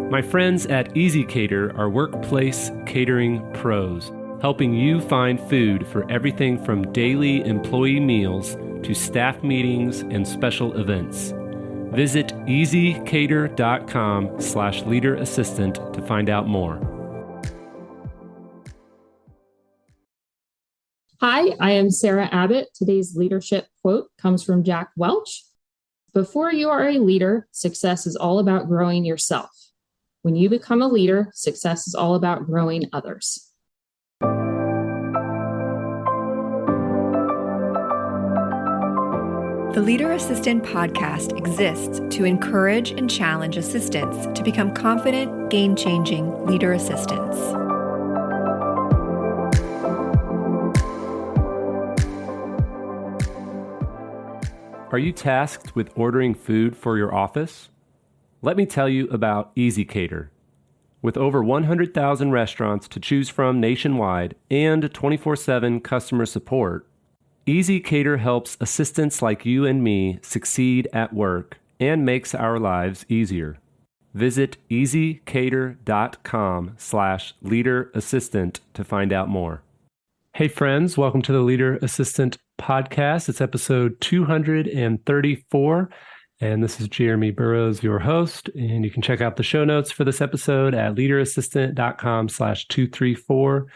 My friends at Easy Cater are workplace catering pros, helping you find food for everything from daily employee meals to staff meetings and special events. Visit easycater.com/leaderassistant to find out more. Hi, I am Sarah Abbott. Today's leadership quote comes from Jack Welch. Before you are a leader, success is all about growing yourself. When you become a leader, success is all about growing others. The Leader Assistant podcast exists to encourage and challenge assistants to become confident, game-changing leader assistants. Are you tasked with ordering food for your office? Let me tell you about Easy Cater. With over 100,000 restaurants to choose from nationwide and 24/7 customer support, Easy Cater helps assistants like you and me succeed at work and makes our lives easier. Visit easycater.com/leaderassistant to find out more. Hey friends, welcome to the Leader Assistant Podcast. It's episode 234, and this is Jeremy Burrows, your host, and you can check out the show notes for this episode at leaderassistant.com/234,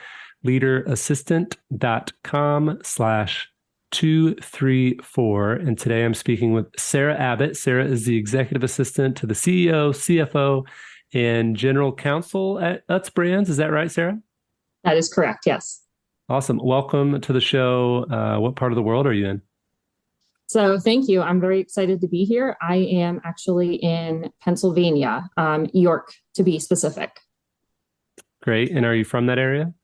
leaderassistant.com/234. And today I'm speaking with Sarah Abbott. Sarah is the executive assistant to the CEO, CFO, and general counsel at Utz Brands. Is that right, Sarah? That is correct, yes. Awesome. Welcome to the show. What part of the world are you in? So thank you. I'm very excited to be here. I am actually in Pennsylvania, York to be specific. Great. And are you from that area?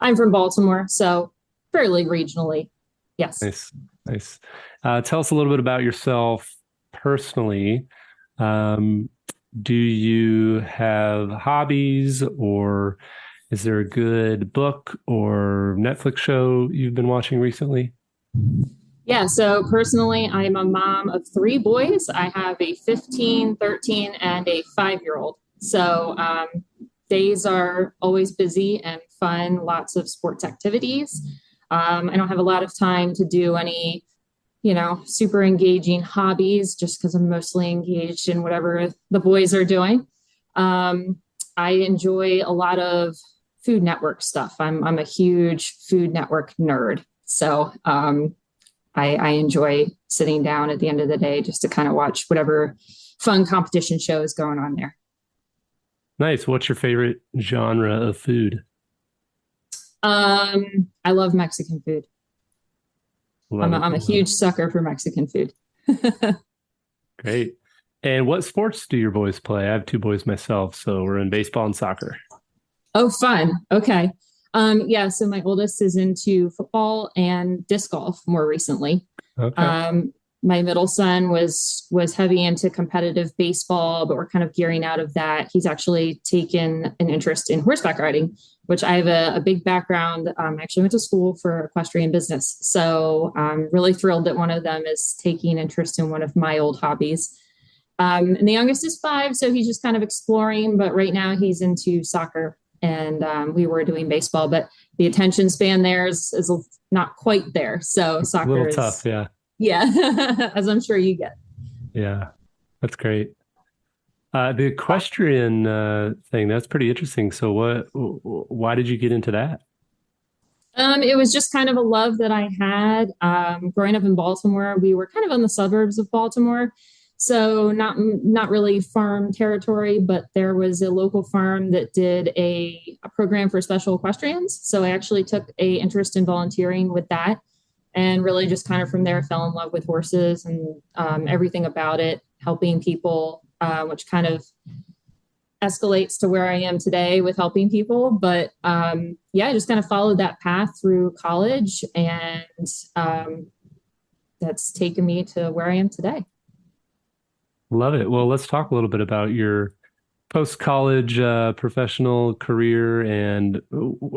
I'm from Baltimore, so fairly regionally. Yes. Nice. Tell us a little bit about yourself personally. Do you have hobbies, or is there a good book or Netflix show you've been watching recently? Yeah, so personally, I'm a mom of 3 boys. I have a 15, 13, and a 5-year-old. So days are always busy and fun, lots of sports activities. I don't have a lot of time to do any, super engaging hobbies just because I'm mostly engaged in whatever the boys are doing. I enjoy a lot of Food Network stuff. I'm a huge Food Network nerd. So I enjoy sitting down at the end of the day just to kind of watch whatever fun competition show is going on there. Nice. What's your favorite genre of food? I love Mexican food. I'm a huge sucker for Mexican food. Great. And what sports do your boys play? I have 2 boys myself, so we're in baseball and soccer. Oh, fun. Okay. So my oldest is into football and disc golf more recently. Okay. My middle son was heavy into competitive baseball, but we're kind of gearing out of that. He's actually taken an interest in horseback riding, which I have a big background. I actually went to school for equestrian business. So I'm really thrilled that one of them is taking interest in one of my old hobbies. And the youngest is 5, so he's just kind of exploring, but right now he's into soccer. And we were doing baseball, but the attention span there is not quite there. So soccer a little tough, yeah. Yeah, as I'm sure you get. Yeah, that's great. The equestrian thing, that's pretty interesting. So why did you get into that? It was just kind of a love that I had. Growing up in Baltimore, we were kind of on the suburbs of Baltimore. So not really farm territory, but there was a local farm that did a program for special equestrians. So I actually took an interest in volunteering with that, and really just kind of from there fell in love with horses and everything about it, helping people, which kind of escalates to where I am today with helping people. But I just kind of followed that path through college, and that's taken me to where I am today. Love it. Well, let's talk a little bit about your post-college professional career, and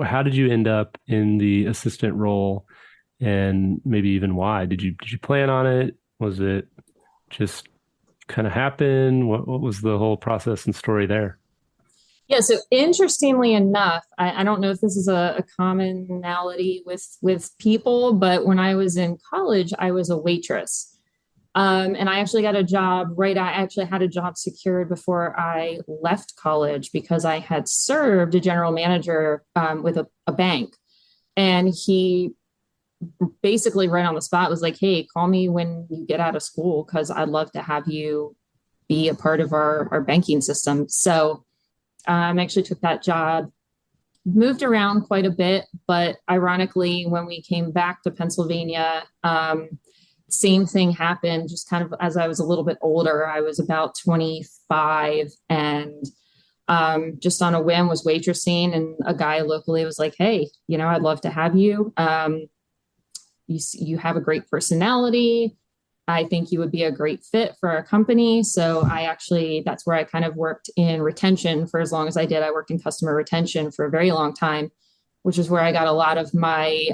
how did you end up in the assistant role, and maybe even why? Did you plan on it? Was it just kind of happen? What was the whole process and story there? Yeah, so interestingly enough, I don't know if this is a commonality with people, but when I was in college, I was a waitress. And I actually got a job I actually had a job secured before I left college because I had served a general manager with a bank. And he basically right on the spot was like, hey, call me when you get out of school because I'd love to have you be a part of our banking system. So I actually took that job, moved around quite a bit, but ironically, when we came back to Pennsylvania, same thing happened just kind of as I was a little bit older. I was about 25 and just on a whim was waitressing, and a guy locally was like, hey, I'd love to have you. You have a great personality. I think you would be a great fit for our company. So that's where I kind of worked in retention for as long as I did. I worked in customer retention for a very long time, which is where I got a lot of my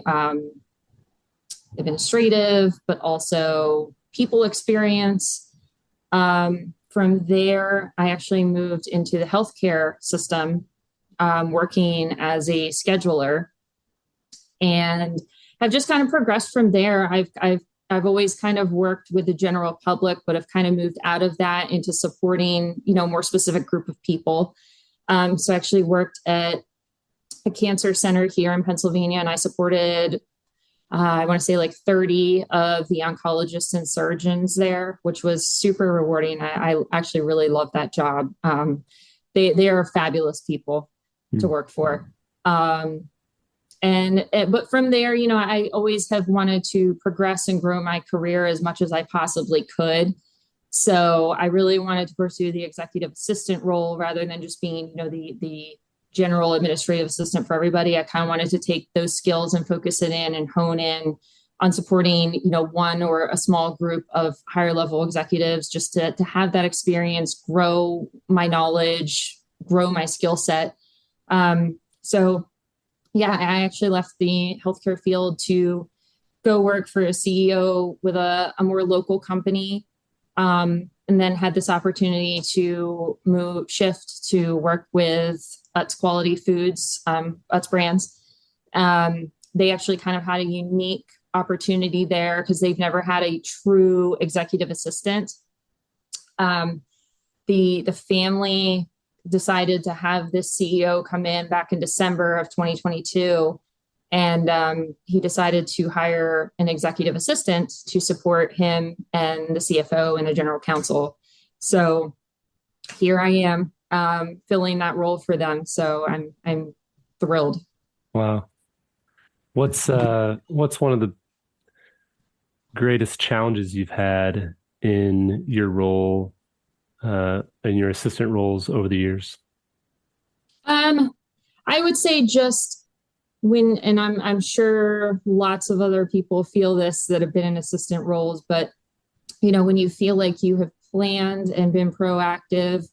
administrative, but also people experience. From there, I actually moved into the healthcare system, working as a scheduler, and have just kind of progressed from there. I've always kind of worked with the general public, but have kind of moved out of that into supporting, more specific group of people. So I actually worked at a cancer center here in Pennsylvania, and I supported, I want to say like 30 of the oncologists and surgeons there, which was super rewarding. I actually really love that job. They are fabulous people to work for. But from there, I always have wanted to progress and grow my career as much as I possibly could. So I really wanted to pursue the executive assistant role rather than just being, the general administrative assistant for everybody. I kind of wanted to take those skills and focus it in and hone in on supporting, one or a small group of higher level executives, just to have that experience, grow my knowledge, grow my skill set. Yeah, I actually left the healthcare field to go work for a CEO with a more local company, and then had this opportunity to shift to work with Utz Quality Foods, Utz Brands. They actually kind of had a unique opportunity there because they've never had a true executive assistant. The family decided to have this CEO come in back in December of 2022. And he decided to hire an executive assistant to support him and the CFO and the general counsel. So here I am, filling that role for them. So I'm thrilled. Wow. What's one of the greatest challenges you've had in your role, in your assistant roles over the years? I would say just and I'm sure lots of other people feel this that have been in assistant roles, but when you feel like you have planned and been proactive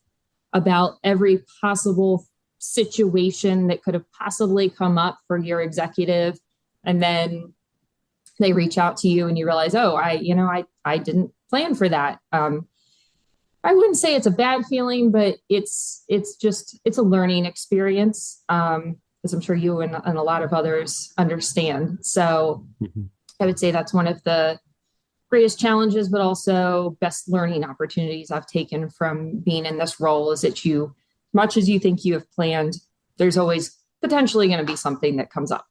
about every possible situation that could have possibly come up for your executive, and then they reach out to you and you realize, oh, I didn't plan for that. I wouldn't say it's a bad feeling, but it's a learning experience, as I'm sure you and a lot of others understand. So I would say that's one of the greatest challenges, but also best learning opportunities I've taken from being in this role is that much as you think you have planned, there's always potentially going to be something that comes up.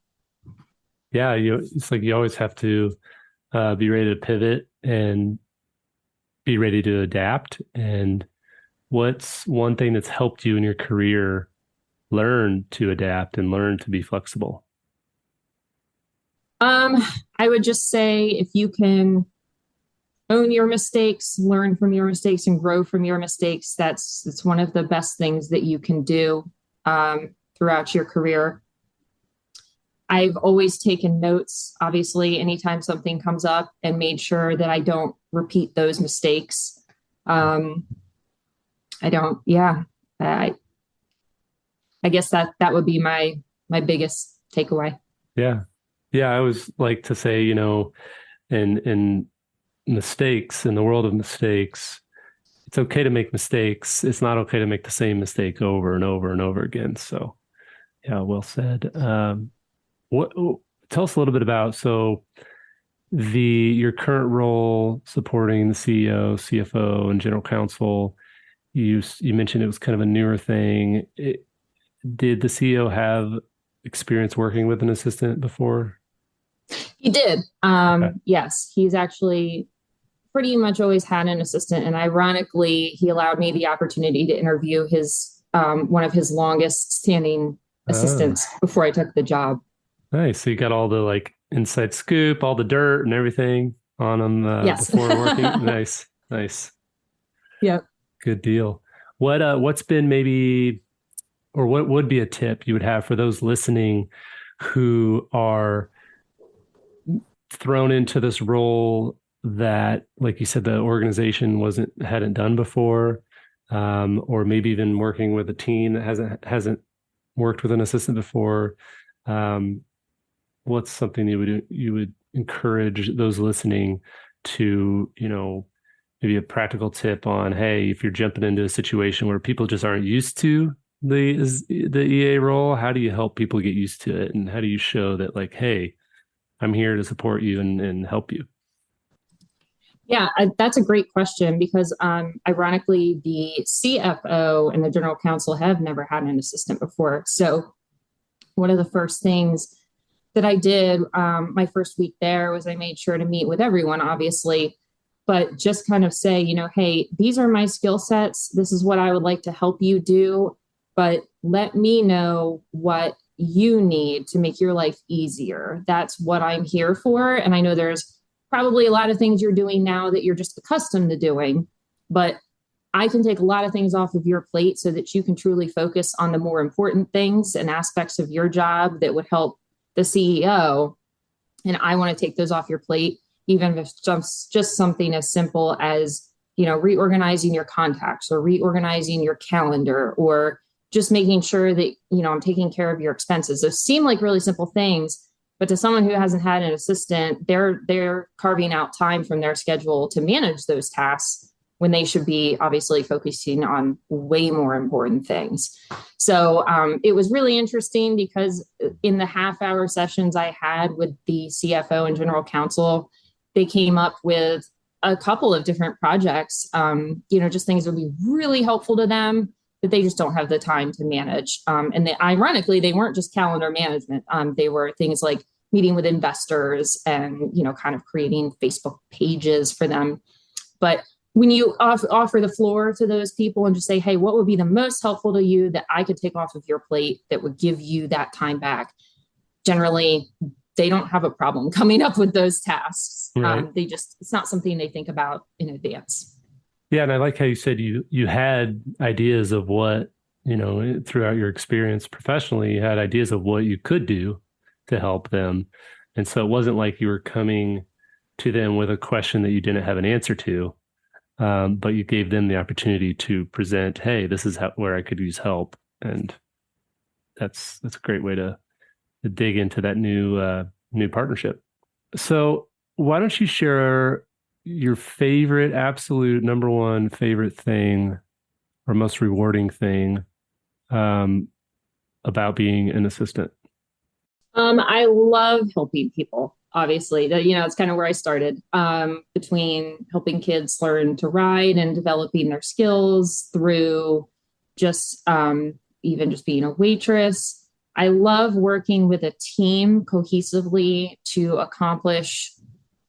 Yeah, it's like you always have to be ready to pivot and be ready to adapt. And what's one thing that's helped you in your career learn to adapt and learn to be flexible? I would just say if you can own your mistakes, learn from your mistakes, and grow from your mistakes, it's one of the best things that you can do throughout your career. I've always taken notes, obviously, anytime something comes up, and made sure that I don't repeat those mistakes. I guess that would be my biggest takeaway. Yeah. Yeah. I always like to say, in mistakes, in the world of mistakes, it's okay to make mistakes. It's not okay to make the same mistake over and over and over again. So yeah, well said. What tell us a little bit about your current role supporting the CEO, CFO, and general counsel. You mentioned it was kind of a newer thing. Did the CEO have experience working with an assistant before? He did. Okay. Yes, he's actually pretty much always had an assistant, and ironically, he allowed me the opportunity to interview his one of his longest standing Oh, assistants before I took the job. nice. So you got all the like inside scoop, all the dirt and everything on him Yes. before working. Nice, nice, Yep. good deal. What's been maybe, or what would be a tip you would have for those listening who are thrown into this role that, like you said, the organization hadn't done before, or maybe even working with a team that hasn't worked with an assistant before. Um, what's something you would encourage those listening to, maybe a practical tip on, hey, if you're jumping into a situation where people just aren't used to the EA role, how do you help people get used to it, and how do you show that, like, hey, I'm here to support you and help you? Yeah, that's a great question because ironically, the CFO and the general counsel have never had an assistant before. So one of the first things that I did my first week there was I made sure to meet with everyone, obviously, but just kind of say, hey, these are my skill sets. This is what I would like to help you do, but let me know what you need to make your life easier. That's what I'm here for. And I know there's probably a lot of things you're doing now that you're just accustomed to doing, but I can take a lot of things off of your plate so that you can truly focus on the more important things and aspects of your job that would help the CEO. And I want to take those off your plate, even if it's just something as simple as, reorganizing your contacts or reorganizing your calendar or just making sure that, I'm taking care of your expenses. Those seem like really simple things, but to someone who hasn't had an assistant, they're carving out time from their schedule to manage those tasks when they should be obviously focusing on way more important things. So it was really interesting because in the half-hour sessions I had with the CFO and general counsel, they came up with a couple of different projects, just things that would be really helpful to them that they just don't have the time to manage. Ironically, they weren't just calendar management. They were things like meeting with investors and, kind of creating Facebook pages for them. But when you offer the floor to those people and just say, hey, what would be the most helpful to you that I could take off of your plate that would give you that time back? Generally, they don't have a problem coming up with those tasks. Right. It's not something they think about in advance. Yeah, and I like how you said you had ideas of what, throughout your experience professionally, you had ideas of what you could do to help them. And so it wasn't like you were coming to them with a question that you didn't have an answer to, but you gave them the opportunity to present, hey, this is where I could use help. And that's a great way to dig into that new partnership. So why don't you share your favorite, absolute number one favorite thing or most rewarding thing about being an assistant? I love helping people. Obviously, it's kind of where I started, between helping kids learn to ride and developing their skills through just even just being a waitress. I love working with a team cohesively to accomplish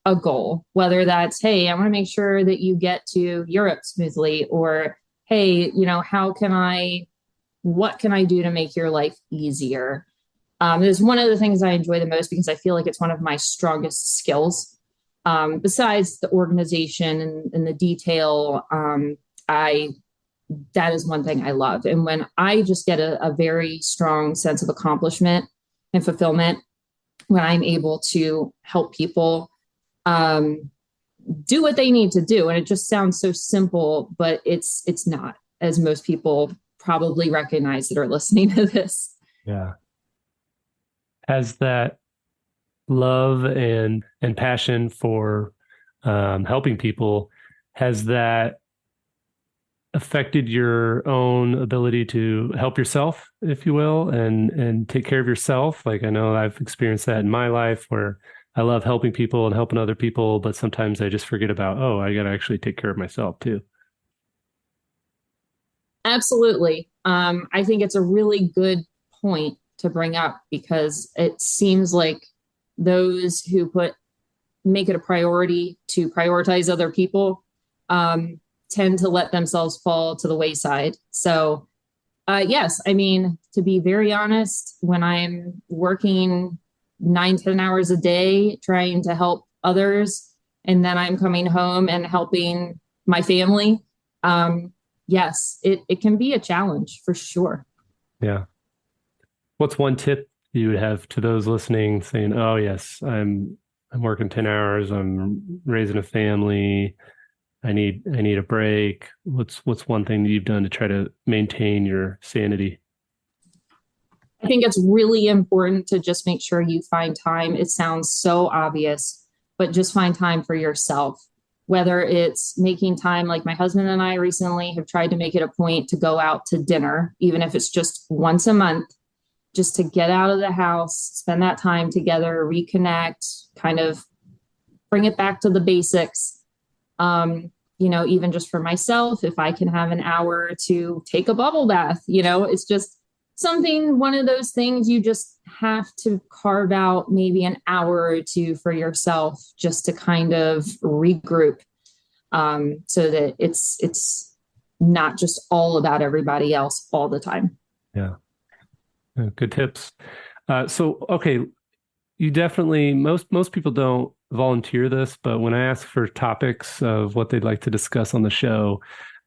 a goal, whether that's, hey, I want to make sure that you get to Europe smoothly, or, hey, what can I do to make your life easier? It's one of the things I enjoy the most because I feel like it's one of my strongest skills. Besides the organization and the detail, that is one thing I love. And when I just get a very strong sense of accomplishment and fulfillment, when I'm able to help people do what they need to do. And it just sounds so simple, but it's not, as most people probably recognize that are listening to this. Yeah. Has that love and passion for helping people, has that affected your own ability to help yourself, if you will, and take care of yourself? Like, I know I've experienced that in my life where I love helping people and helping other people, but sometimes I just forget about, oh, I got to actually take care of myself too. Absolutely. I think it's a really good point to bring up because it seems like those who make it a priority to prioritize other people tend to let themselves fall to the wayside. So, yes, I mean, to be very honest, when I'm working 9, 10 hours a day trying to help others, and then I'm coming home and helping my family, yes, it can be a challenge for sure. Yeah. What's one tip you would have to those listening saying, oh, yes, I'm working 10 hours, I'm raising a family, I need a break. What's one thing that you've done to try to maintain your sanity? I think it's really important to just make sure you find time. It sounds so obvious, but just find time for yourself. Whether it's making time, like my husband and I recently have tried to make it a point to go out to dinner, even if it's just once a month, just to get out of the house, spend that time together, reconnect, kind of bring it back to the basics. Even just for myself, if I can have an hour to take a bubble bath, it's just one of those things you just have to carve out maybe an hour or two for yourself just to kind of regroup, so that it's not just all about everybody else all the time. Yeah. Good tips. Okay, you definitely, most people don't volunteer this, but when I ask for topics of what they'd like to discuss on the show,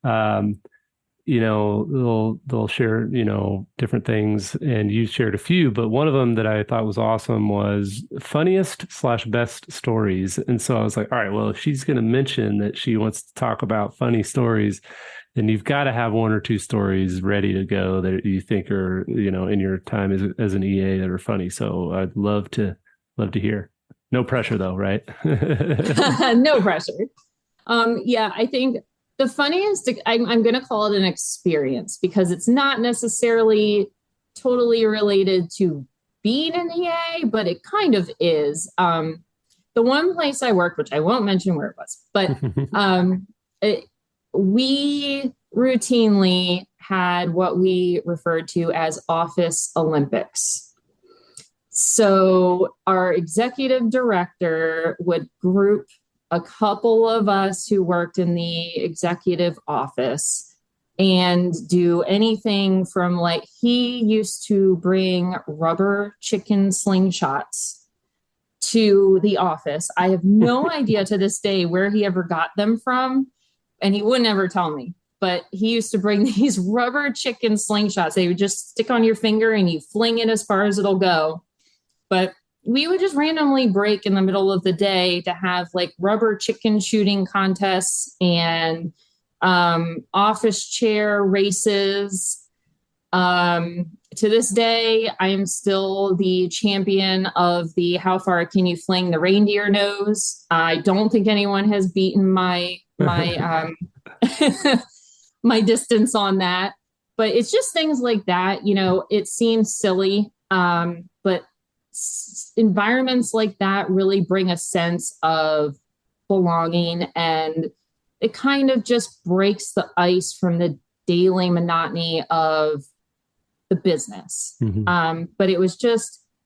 they'll share, different things, and you shared a few, but one of them that I thought was awesome was funniest/best stories. And so I was like, all right, well, if she's going to mention that she wants to talk about funny stories, then you've got to have one or two stories ready to go that you think are, in your time as an EA that are funny. So I'd love to hear. No pressure though, right? No pressure. Yeah, I think the funniest, I'm going to call it an experience because it's not necessarily totally related to being an EA, but it kind of is. The one place I worked, which I won't mention where it was, but we routinely had what we referred to as office Olympics. So our executive director would group a couple of us who worked in the executive office and do anything from, like, he used to bring rubber chicken slingshots to the office. I have no idea to this day where he ever got them from, and he wouldn't ever tell me. But he used to bring these rubber chicken slingshots. They would just stick on your finger and you fling it as far as it'll go. But we would just randomly break in the middle of the day to have like rubber chicken shooting contests and office chair races. To this day, I am still the champion of the how far can you fling the reindeer nose. I don't think anyone has beaten my my distance on that. But it's just things like that. It seems silly, but environments like that really bring a sense of belonging, and it kind of just breaks the ice from the daily monotony of the business. Mm-hmm. But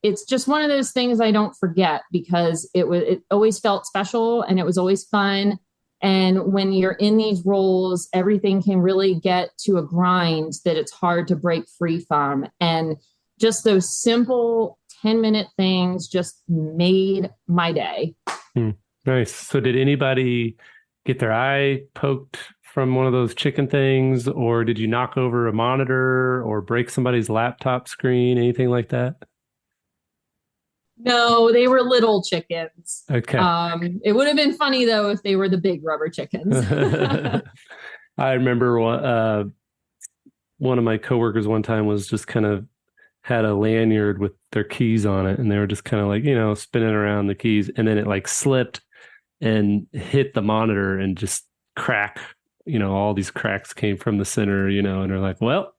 it's just one of those things I don't forget because it always felt special and it was always fun. And when you're in these roles, everything can really get to a grind that it's hard to break free from. And just those simple 10-minute things just made my day. Nice. So did anybody get their eye poked from one of those chicken things, or did you knock over a monitor or break somebody's laptop screen, anything like that? No, they were little chickens. Okay. It would have been funny though if they were the big rubber chickens. I remember one of my coworkers one time was just kind of had a lanyard with their keys on it, and they were just kind of like, spinning around the keys, and then it like slipped and hit the monitor and just crack, all these cracks came from the center, and they're like, well,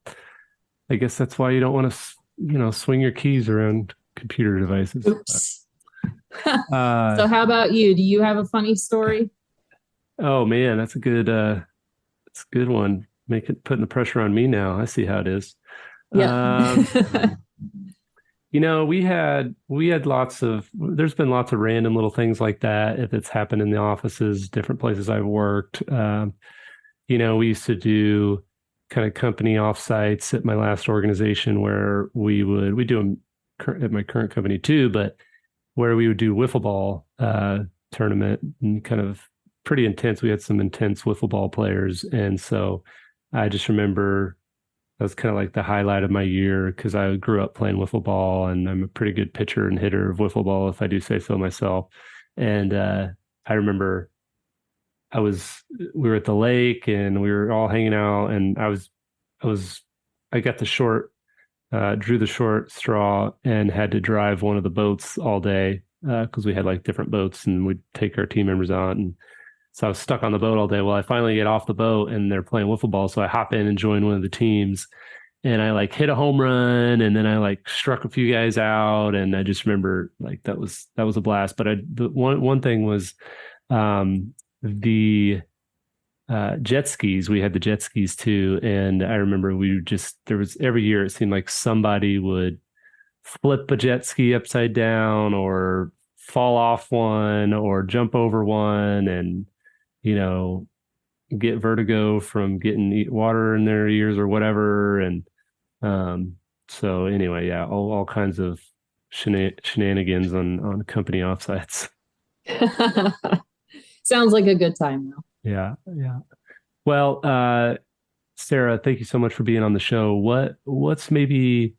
I guess that's why you don't want to, swing your keys around computer devices. Oops. So how about you? Do you have a funny story? Oh man, that's a good one. Putting the pressure on me now. I see how it is. Yeah. We had there's been lots of random little things like that. If it's happened in the offices, different places I've worked. We used to do kind of company offsites at my last organization where we do them at my current company too, but where we would do wiffle ball tournament and kind of pretty intense. We had some intense wiffle ball players. And so I just remember that was kind of like the highlight of my year because I grew up playing wiffle ball and I'm a pretty good pitcher and hitter of wiffle ball, if I do say so myself. And I remember we were at the lake and we were all hanging out and I got drew the short straw and had to drive one of the boats all day because we had like different boats and we'd take our team members on. And so I was stuck on the boat all day. Well, I finally get off the boat and they're playing wiffle ball. So I hop in and join one of the teams and I like hit a home run and then I like struck a few guys out. And I just remember like that was a blast. But the one thing was the jet skis. We had the jet skis too. And I remember there was every year it seemed like somebody would flip a jet ski upside down or fall off one or jump over one and, get vertigo from getting water in their ears or whatever. And so anyway, yeah, all kinds of shenanigans on company offsites. Sounds like a good time though. Yeah. Well, Sarah, thank you so much for being on the show. What's maybe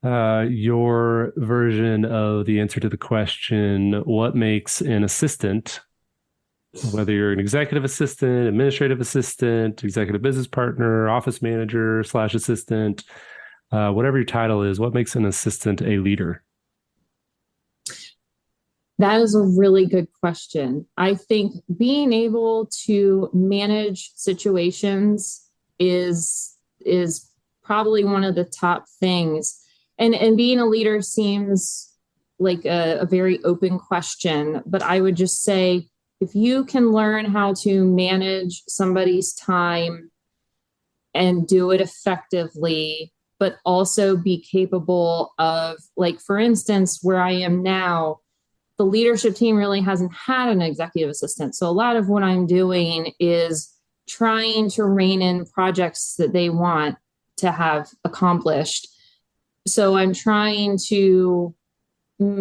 your version of the answer to the question, what makes an assistant, whether you're an executive assistant, administrative assistant, executive business partner, office manager / assistant, whatever your title is, what makes an assistant a leader? That is a really good question. I think being able to manage situations is probably one of the top things. And being a leader seems like a very open question, but I would just say, if you can learn how to manage somebody's time and do it effectively, but also be capable of, like, for instance, where I am now, the leadership team really hasn't had an executive assistant. So a lot of what I'm doing is trying to rein in projects that they want to have accomplished. So I'm trying to,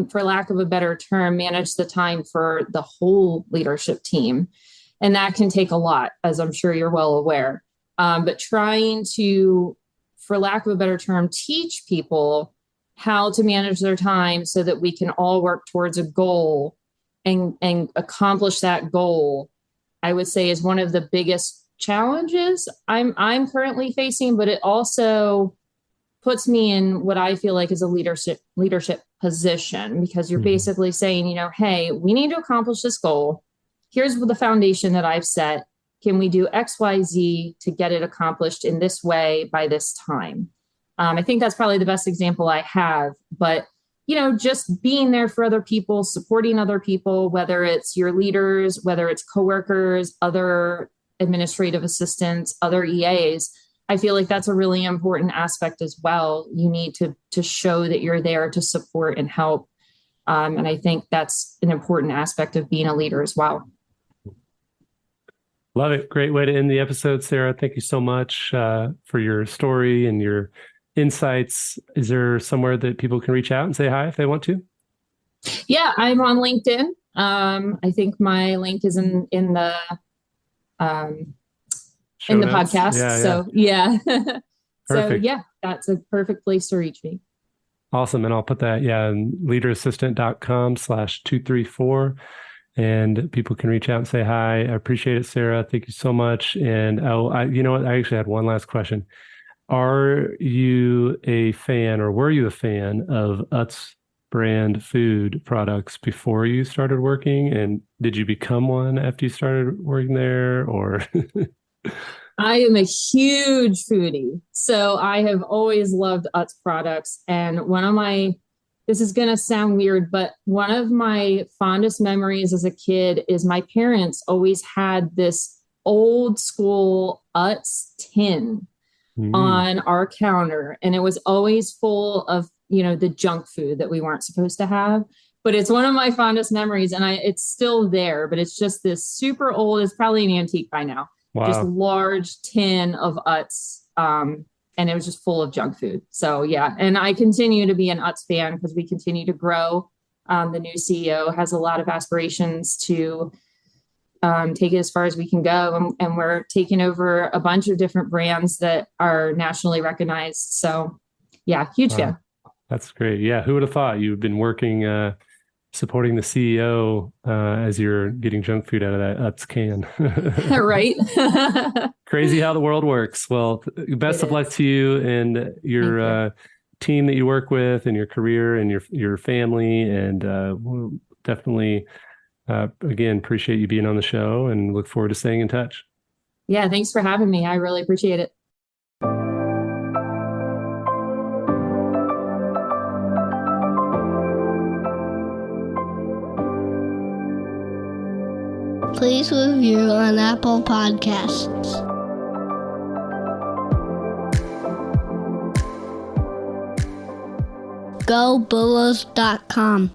for lack of a better term, manage the time for the whole leadership team. And that can take a lot, as I'm sure you're well aware. But trying to, for lack of a better term, teach people how to manage their time so that we can all work towards a goal and accomplish that goal, I would say is one of the biggest challenges I'm currently facing, but it also puts me in what I feel like is a leadership position, because you're basically saying, hey, we need to accomplish this goal. Here's the foundation that I've set. Can we do X, Y, Z to get it accomplished in this way by this time? I think that's probably the best example I have, but, just being there for other people, supporting other people, whether it's your leaders, whether it's coworkers, other administrative assistants, other EAs, I feel like that's a really important aspect as well. You need to show that you're there to support and help. And I think that's an important aspect of being a leader as well. Love it. Great way to end the episode, Sarah. Thank you so much for your story and your insights. Is there somewhere that people can reach out and say hi if they want to? Yeah, I'm on LinkedIn. I think my link is in the in the podcast. Yeah, so yeah. So Perfect. yeah, that's a perfect place to reach me. Awesome. And I'll put that, leaderassistant.com/234. And people can reach out and say hi. I appreciate it, Sarah. Thank you so much. And you know what? I actually had one last question. Are you a fan, or were you a fan of Utz brand food products before you started working? And did you become one after you started working there, or? I am a huge foodie. So I have always loved Utz products. And this is going to sound weird, but one of my fondest memories as a kid is my parents always had this old school Utz tin on our counter. And it was always full of, the junk food that we weren't supposed to have. But it's one of my fondest memories. And it's still there, but it's just this super old, it's probably an antique by now. Wow. Just large tin of Utz. And it was just full of junk food. So yeah. And I continue to be an Utz fan because we continue to grow. The new CEO has a lot of aspirations to take it as far as we can go. And we're taking over a bunch of different brands that are nationally recognized. So yeah, huge fan. That's great. Yeah. Who would have thought you've been working, supporting the CEO as you're getting junk food out of that Utz can. Right. Crazy how the world works. Well, best of luck to you and your team that you work with and your career and your family. And we'll definitely, again, appreciate you being on the show and look forward to staying in touch. Yeah. Thanks for having me. I really appreciate it. Please review on Apple Podcasts. GoBulls.com